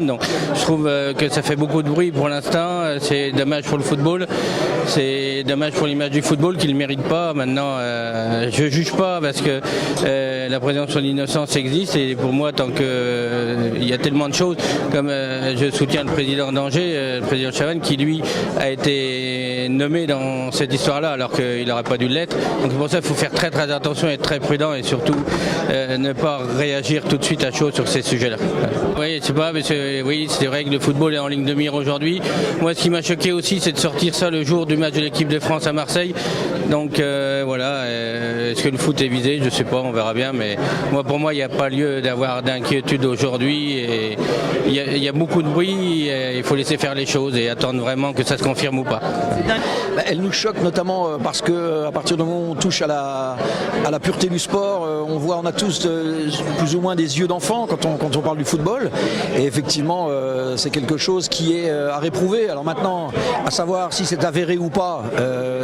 Donc, je trouve que ça fait beaucoup de bruit pour l'instant. C'est dommage pour le football. C'est dommage pour l'image du football qu'il ne mérite pas. Maintenant, je ne juge pas parce que la présomption d'innocence existe. Et pour moi, tant qu'il y a tellement de choses, comme je soutiens le président d'Angers, le président Chavannes, qui lui a été nommé dans cette histoire-là alors qu'il n'aurait pas dû l'être. Donc c'est pour ça qu'il faut faire très très attention, être très prudent et surtout ne pas réagir tout de suite à chaud sur ces sujets-là. Oui, c'est pas, parce que, oui, c'est vrai que le football est en ligne de mire aujourd'hui. Moi, ce qui m'a choqué aussi, c'est de sortir ça le jour du match de l'équipe de France à Marseille. Donc voilà, est-ce que le foot est visé? Je ne sais pas, on verra bien. Mais pour moi, il n'y a pas lieu d'avoir d'inquiétude aujourd'hui. Il y a beaucoup de bruit, il faut laisser faire les choses et attendre vraiment que ça se confirme ou pas. Elle nous choque notamment parce qu'à partir du moment où on touche à la pureté du sport, on a tous plus ou moins des yeux d'enfant quand on parle du football. Et effectivement, c'est quelque chose qui est à réprouver. Alors maintenant, à savoir si c'est avéré ou pas,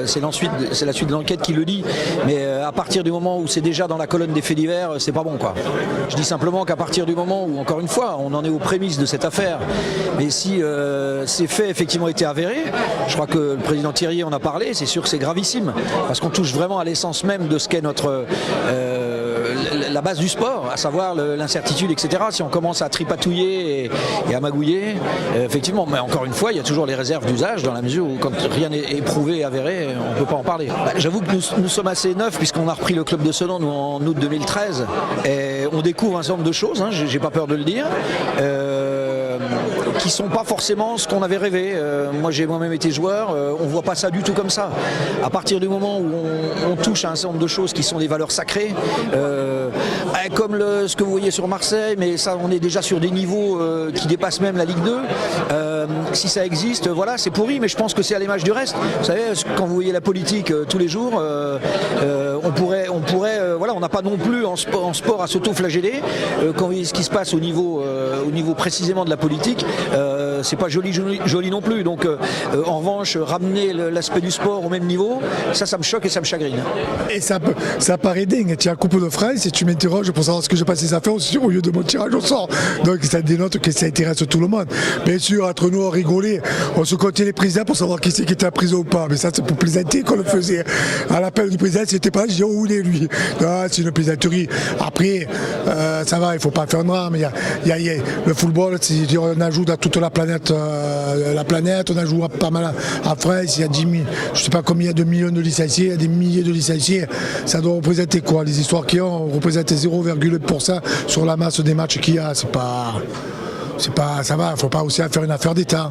c'est la suite de l'enquête qui le dit. Mais à partir du moment où c'est déjà dans la colonne des faits divers, c'est pas bon, quoi. Je dis simplement qu'à partir du moment où, encore une fois, on en est aux prémices de cette affaire, mais si ces faits effectivement étaient avérés, je crois que le président Thierry en a parlé, c'est sûr que c'est gravissime, parce qu'on touche vraiment à l'essence même de ce qu'est la base du sport, à savoir l'incertitude, etc. Si on commence à tripatouiller et à magouiller, effectivement, mais encore une fois, il y a toujours les réserves d'usage dans la mesure où quand rien n'est éprouvé et avéré, on ne peut pas en parler. J'avoue que nous sommes assez neufs puisqu'on a repris le club de Sedan en août 2013 et on découvre un certain nombre de choses, hein, j'ai pas peur de le dire. Qui sont pas forcément ce qu'on avait rêvé. Moi j'ai moi-même été joueur, on voit pas ça du tout comme ça. À partir du moment où on touche à un certain nombre de choses qui sont des valeurs sacrées, comme ce que vous voyez sur Marseille, mais ça on est déjà sur des niveaux qui dépassent même la Ligue 2. Si ça existe, voilà, c'est pourri, mais je pense que c'est à l'image du reste. Vous savez, quand vous voyez la politique tous les jours, on pourrait voilà, on n'a pas non plus en sport à s'auto-flageller. Quand vous voyez ce qui se passe au niveau précisément de la politique, c'est pas joli non plus. Donc en revanche, ramener l'aspect du sport au même niveau, ça me choque et ça me chagrine. Et ça paraît dingue. Tu as la Coupe de France et tu m'interroges pour savoir ce que j'ai passé à faire au lieu de mon tirage au sort. Donc ça dénote que ça intéresse tout le monde. Bien sûr, entre nous, on rigolait, on se comptait les présidents pour savoir qui c'est qui était en prison ou pas. Mais ça, c'est pour plaisanter qu'on le faisait. À l'appel du président, c'était pas, je dis, où il est lui? Ah, c'est une plaisanterie. Après, ça va, il faut pas faire de drame. Le football, on ajoute à toute la planète, on ajoute pas mal à France, il y a 10 000, je sais pas combien de millions de licenciés, il y a des milliers de licenciés, ça doit représenter quoi? Les histoires qu'il y a, on représente 0,1% sur la masse des matchs qu'il y a, c'est pas, ça va, il ne faut pas aussi en faire une affaire d'État.